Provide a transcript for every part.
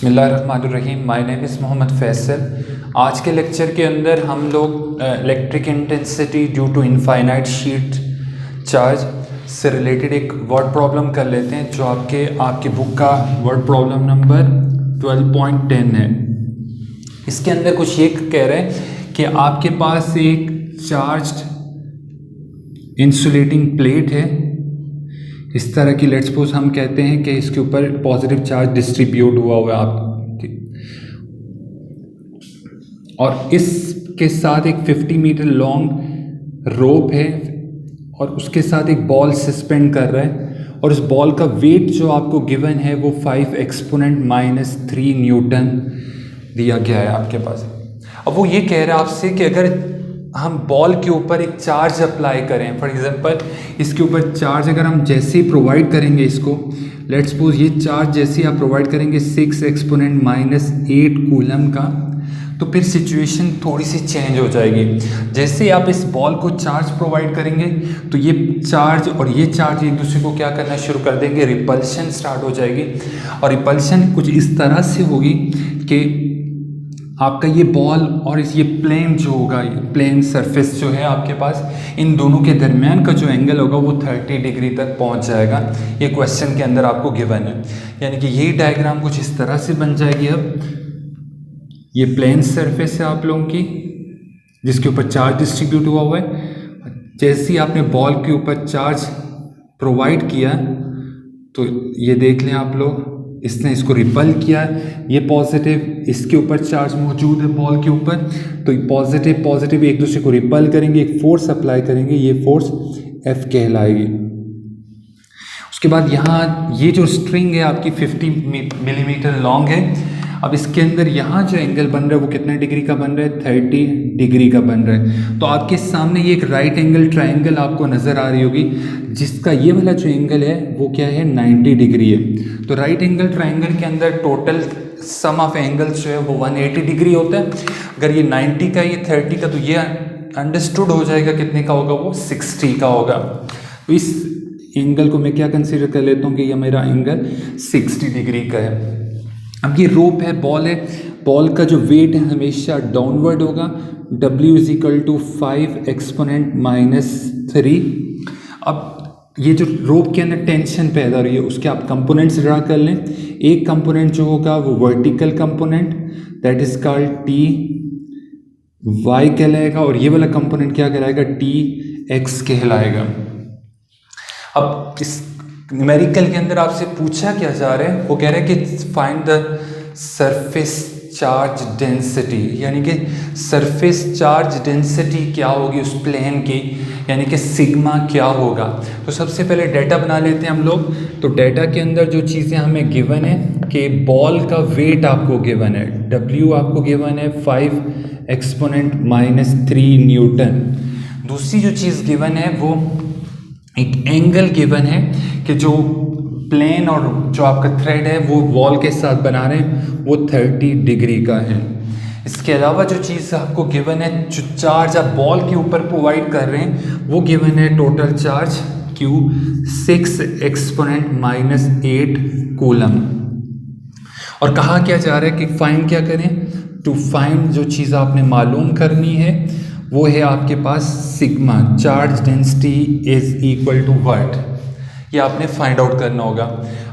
बिस्मिल्लाहिर्रहमानिर्रहीम। My name is Mohammad Faisal. आज के लेक्चर के अंदर हम लोग electric intensity due to infinite sheet charge से रिलेटेड एक वर्ड प्रॉब्लम कर लेते हैं, जो आपकी बुक का वर्ड प्रॉब्लम नंबर 12.10 है। इसके अंदर कुछ ये कह रहे हैं कि आपके पास एक चार्ज्ड इंसुलेटिंग प्लेट है इस तरह की। लेट्स सपोज हम कहते हैं कि इसके ऊपर पॉजिटिव चार्ज डिस्ट्रीब्यूट हुआ है आपकी, और इसके साथ एक 50 मीटर लॉन्ग रोप है और उसके साथ एक बॉल सस्पेंड कर रहा है, और उस बॉल का वेट जो आपको गिवन है वो 5 एक्सपोनेंट -3 न्यूटन दिया गया है आपके पास। अब वो ये कह रहा है आपसे कि अगर हम बॉल के ऊपर एक चार्ज अप्लाई करें, फॉर एग्जांपल इसके ऊपर चार्ज अगर हम जैसे ही प्रोवाइड करेंगे इसको, लेट्स सपोज ये चार्ज जैसे ही आप प्रोवाइड करेंगे 6 एक्सपोनेंट -8 कूलम का, तो फिर सिचुएशन थोड़ी सी चेंज हो जाएगी। जैसे ही आप इस बॉल को चार्ज प्रोवाइड करेंगे तो ये चार्ज और ये चार्ज एक दूसरे को क्या करना शुरू कर देंगे, रिपल्शन स्टार्ट हो जाएगी। और रिपल्शन कुछ इस तरह से होगी कि आपका ये बॉल और ये प्लेन जो होगा, ये प्लेन सरफेस जो है आपके पास, इन दोनों के दरमियान का जो एंगल होगा वो 30 डिग्री तक पहुंच जाएगा। ये क्वेश्चन के अंदर आपको गिवन है, यानी कि ये डायग्राम कुछ इस तरह से बन जाएगी। अब ये प्लेन सरफेस है आप लोगों की जिसके ऊपर चार्ज डिस्ट्रीब्यूट हुआ है। जैसे ही आपने बॉल के ऊपर चार्ज प्रोवाइड किया तो ये देख लें आप लोग, इसने इसको रिपल किया, ये पॉजिटिव, इसके ऊपर चार्ज मौजूद है बॉल के ऊपर, तो पॉजिटिव एक दूसरे को रिपल करेंगे, एक फोर्स अप्लाई करेंगे, ये फोर्स F कहलाएगी। उसके बाद यहाँ ये जो स्ट्रिंग है आपकी 50 मिलीमीटर लॉन्ग है। अब इसके अंदर यहाँ जो एंगल बन रहा है वो कितने डिग्री का बन रहा है, 30 डिग्री का बन रहा है। तो आपके सामने ये एक राइट एंगल ट्रायंगल आपको नज़र आ रही होगी, जिसका ये वाला जो एंगल है वो क्या है, 90 डिग्री है। तो राइट एंगल ट्रायंगल के अंदर टोटल सम ऑफ एंगल्स जो है वो 180 डिग्री होता है। अगर ये 90 का, ये 30 का, तो ये अंडरस्टूड हो जाएगा कितने का होगा, वो 60 का होगा। तो इस एंगल को मैं क्या कंसीडर कर लेता हूँ कि ये मेरा एंगल 60 डिग्री का है। अब ये रोप है, बॉल है, बॉल का जो वेट है हमेशा डाउनवर्ड होगा, W = 5 एक्सपोनेंट -3। अब ये जो रोप के अंदर टेंशन पैदा हो रही है उसके आप कंपोनेंट्स ड्रा कर लें। एक कंपोनेंट जो होगा वो vertical component, that is called TY कहलाएगा, और ये वाला कंपोनेंट क्या कहलाएगा, TX कहलाएगा। अब इस न्यूमेरिकल के अंदर आपसे पूछा क्या जा रहा है, वो कह रहा है कि find the surface charge density, यानी कि सरफेस चार्ज डेंसिटी क्या होगी उस प्लेन की, यानी कि सिग्मा क्या होगा। तो सबसे पहले डाटा बना लेते हैं हम लोग। तो डाटा के अंदर जो चीज़ें हमें गिवन है कि बॉल का वेट आपको गिवन है, W आपको गिवन है 5 एक्सपोनेंट -3 न्यूटन। दूसरी जो चीज़ गिवन है वो एक एंगल गिवन है कि जो प्लेन और जो आपका थ्रेड है वो वॉल के साथ बना रहे हैं वो 30 डिग्री का है। इसके अलावा जो चीज़ आपको गिवन है, जो चार्ज आप बॉल के ऊपर प्रोवाइड कर रहे हैं वो गिवन है total charge Q 6 exponent -8 coulomb. और कहा क्या जा रहा है कि फाइंड क्या करें, टू फाइंड जो चीज़ आपने मालूम करनी है वो है आपके पास sigma, charge density is equal to what, ये आपने फाइंड आउट करना होगा।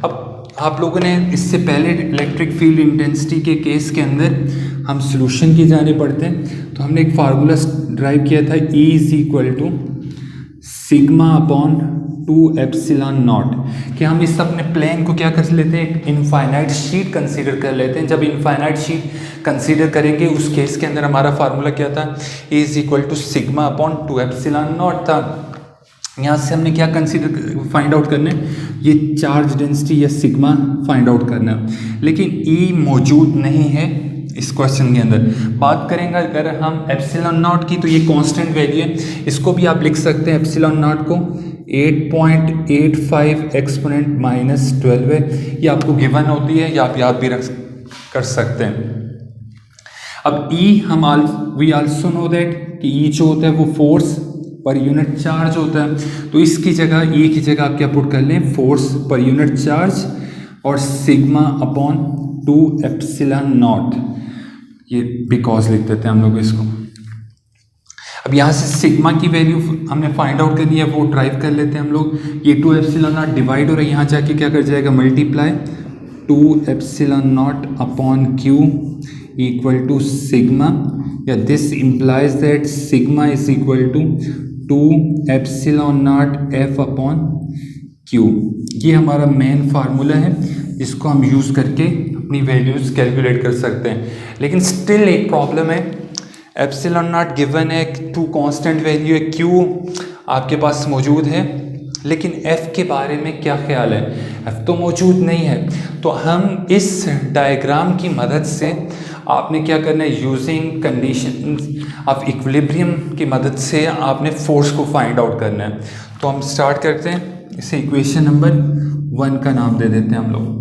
अब आप लोगों ने इससे पहले इलेक्ट्रिक फील्ड इंटेंसिटी के केस के अंदर हम सॉल्यूशन की जाने पड़ते हैं, तो हमने एक फार्मूला ड्राइव किया था, E = σ/2ε0, कि हम इस अपने प्लेन को क्या कर लेते हैं, एक इनफाइनाइट शीट कंसीडर कर लेते हैं। जब इनफाइनाइट शीट कंसीडर करेंगे उस केस के अंदर हमारा फार्मूला क्या था, E = σ/2ε0 था। यहाँ से हमने क्या कंसीडर फाइंड आउट करना है, ये चार्ज डेंसिटी या सिग्मा फाइंड आउट करना है, लेकिन E मौजूद नहीं है इस क्वेश्चन के अंदर। बात करेंगे अगर हम ε0 की, तो ये कांस्टेंट वैल्यू है, इसको भी आप लिख सकते हैं ε0 को 8.85 एक्सपोनेंट -12 है, ये आपको गिवन होती है, या आप याद भी कर सकते हैं। अब E we also know that कि E जो होता है वो फोर्स पर यूनिट चार्ज होता है, तो इसकी जगह E की जगह आप क्या पुट कर लें, फोर्स पर यूनिट चार्ज और सिग्मा अपॉन 2 एप्सिलॉन नॉट, ये बिकॉज लिख देते हैं हम लोग इसको। अब यहाँ से सिग्मा की वैल्यू हमने फाइंड आउट करनी है, वो ड्राइव कर लेते हैं हम लोग। ये 2 एप्सिलॉन नॉट डिवाइड हो रहा है, यहाँ जाके क्या कर जाएगा, multiply 2 epsilon not upon q equal to sigma, या this implies that sigma is equal to 2 epsilon not F upon q. ये हमारा मेन फार्मूला है, इसको हम यूज़ करके अपनी वैल्यूज़ कैलकुलेट कर सकते हैं। लेकिन स्टिल एक प्रॉब्लम है, एप्सिलॉन नॉट गिवन है, 2 कांस्टेंट वैल्यू है, क्यू आपके पास मौजूद है, लेकिन एफ़ के बारे में क्या ख्याल है, एफ़ तो मौजूद नहीं है। तो हम इस डायग्राम की मदद से आपने क्या करना है, यूजिंग कंडीशन ऑफ इक्विलिब्रियम की मदद से आपने फोर्स को फाइंड आउट करना है। तो हम स्टार्ट करते हैं, इसे इक्वेशन नंबर 1 का नाम दे देते हैं हम लोग।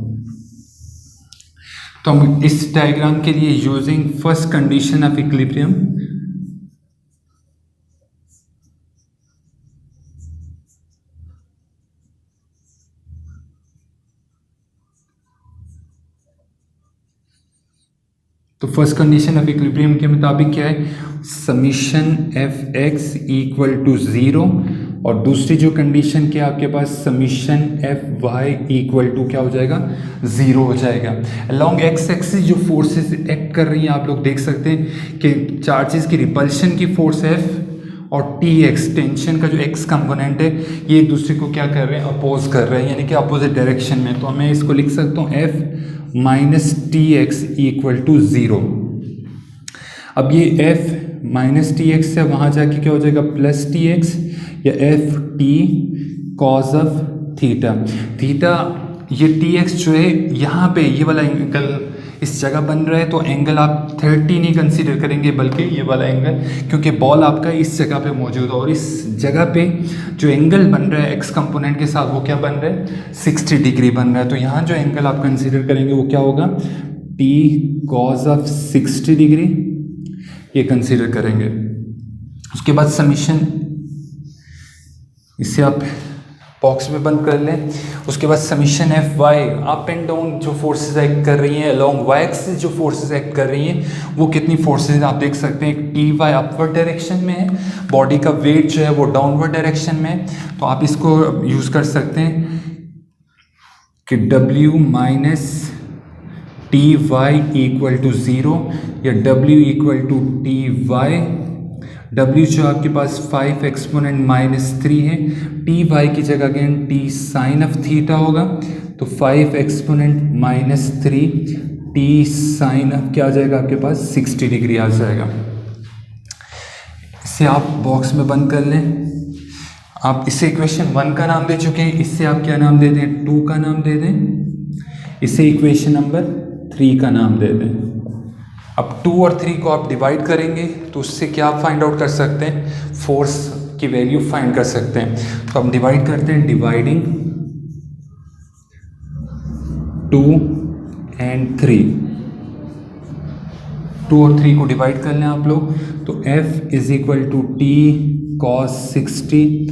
तो हम इस डायग्राम के लिए using first condition of equilibrium, तो फर्स्ट कंडीशन ऑफ इक्विलिब्रियम के मुताबिक क्या है, summation F x equal to 0, और दूसरी जो कंडीशन क्या है आपके पास, summation F y equal to क्या हो जाएगा, 0 हो जाएगा। अलॉन्ग एक्स एक्सिस जो फोर्सेस एक्ट कर रही हैं आप लोग देख सकते हैं कि चार्जेस की रिपल्शन की फोर्स एफ और टी एक्स टेंशन का जो एक्स कंपोनेंट है, ये एक दूसरे को क्या कर रहे हैं, अपोज कर रहे हैं, यानी कि अपोजिट डायरेक्शन में। तो मैं इसको लिख सकता हूँ F minus T x equal to 0। अब ये एफ माइनस टी एक्स से वहाँ जाके क्या हो जाएगा, प्लस टी एक्स, या F T cause of theta. Theta ये टी एक्स जो है यहाँ पे ये वाला एंगल इस जगह बन रहा है, तो एंगल आप 30 नहीं कंसीडर करेंगे बल्कि ये वाला एंगल, क्योंकि बॉल आपका इस जगह पे मौजूद है, और इस जगह पे जो एंगल बन रहा है एक्स कंपोनेंट के साथ वो क्या बन रहा है, 60 डिग्री बन रहा है। तो यहाँ जो एंगल आप कंसीडर करेंगे वो क्या होगा, टी कॉज ऑफ 60 डिग्री, ये कंसीडर करेंगे। उसके बाद समीशन, इसे आप बॉक्स में बंद कर लें। उसके बाद summation F y, up and down जो फोर्सेस एक्ट कर रही हैं, अलॉन्ग वाई एक्सिस जो फोर्सेस एक्ट कर रही हैं, वो कितनी फोर्सेस आप देख सकते हैं, टी वाई अपवर्ड डायरेक्शन में है, बॉडी का वेट जो है वो डाउनवर्ड डायरेक्शन में है। तो आप इसको यूज़ कर सकते हैं कि W minus T y equal to 0, या W equal to T y. W जो आपके पास 5 एक्सपोनेंट माइनस 3 है, टी वाई की जगह again T sine of theta होगा, तो 5 exponent minus 3 T sine of क्या आ जाएगा आपके पास, 60 डिग्री आ जाएगा। इसे आप बॉक्स में बंद कर लें। आप इसे इक्वेशन 1 का नाम दे चुके हैं, इससे आप क्या नाम दे दें, 2 का नाम दे दें, इसे इक्वेशन नंबर 3 का नाम दे दें। अब 2 और 3 को आप डिवाइड करेंगे तो उससे क्या आप फाइंड आउट कर सकते हैं, फोर्स की वैल्यू फाइंड कर सकते हैं। तो हम डिवाइड करते हैं, डिवाइडिंग 2 एंड 3, 2 और 3 को डिवाइड कर लें आप लोग, तो F is equal to T cos 60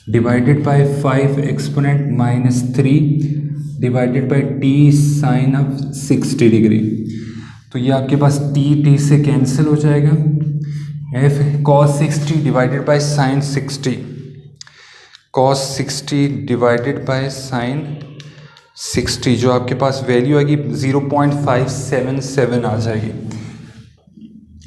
divided by 5 exponent minus 3 divided by T sine of 60 degree. तो ये आपके पास टी से कैंसिल हो जाएगा, F cos 60 divided by sine 60, cos 60 divided by sine 60, जो आपके पास वैल्यू आएगी 0.577 आ जाएगी,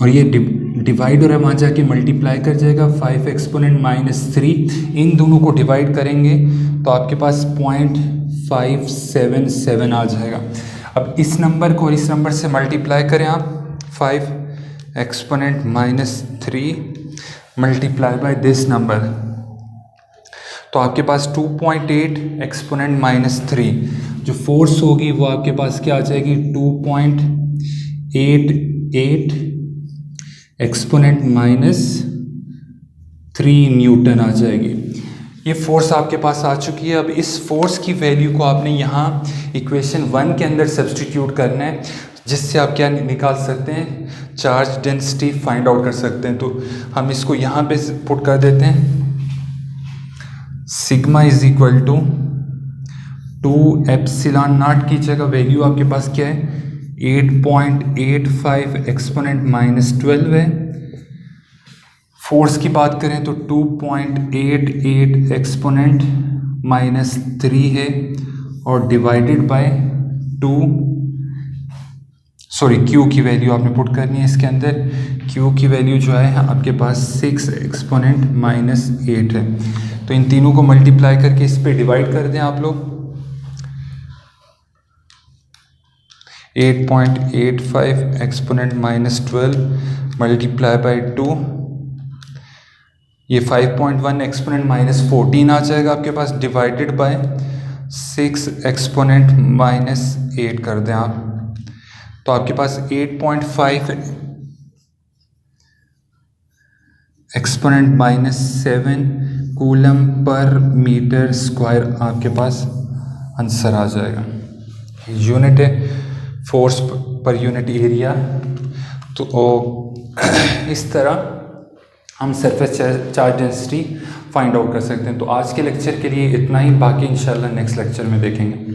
और ये डिवाइड हो रहा है, वहाँ जाके मल्टीप्लाई कर जाएगा 5 एक्सपोनेंट माइनस 3, इन दोनों को डिवाइड करेंगे तो आपके पास 0.577 आ जाएगा। अब इस नंबर को इस नंबर से मल्टीप्लाई करें आप, 5 exponent minus 3 multiply by this number, तो आपके पास 2.8 एक्सपोनेंट माइनस 3, जो फोर्स होगी वो आपके पास क्या आ जाएगी, 2.88 एक्सपोनेंट माइनस 3 न्यूटन आ जाएगी। ये फोर्स आपके पास आ चुकी है। अब इस फोर्स की वैल्यू को आपने यहाँ इक्वेशन 1 के अंदर सब्सटीट्यूट करना है, जिससे आप क्या निकाल सकते हैं, चार्ज डेंसिटी फाइंड आउट कर सकते हैं। तो हम इसको यहाँ पे पुट कर देते हैं, sigma is equal to 2 epsilon naught की जगह वैल्यू आपके पास क्या है 8.85 एक्सपोनेंट -12 है। फोर्स की बात करें तो 2.88 एक्सपोनेंट -3 है और डिवाइडेड बाय 2, सॉरी क्यू की वैल्यू आपने पुट करनी है इसके अंदर। क्यू की वैल्यू जो है आपके पास 6 एक्सपोनेंट -8 है। तो इन तीनों को मल्टीप्लाई करके इस पे डिवाइड कर दें आप लोग। 8.85 एक्सपोनेंट -12 मल्टीप्लाई बाय 2, ये 5.1 एक्सपोनेंट -14 आ जाएगा आपके पास, डिवाइडेड बाय 6 एक्सपोनेंट -8 कर दें आप, तो आपके पास 8.5 एक्सपोनेंट -7 कूलम पर मीटर स्क्वायर आपके पास आंसर आ जाएगा। यूनिट है फोर्स पर यूनिट एरिया। तो इस तरह हम surface charge density find out कर सकते हैं। तो आज के लेक्चर के लिए इतना ही, बाकी इंशाल्लाह नेक्स्ट लेक्चर में देखेंगे।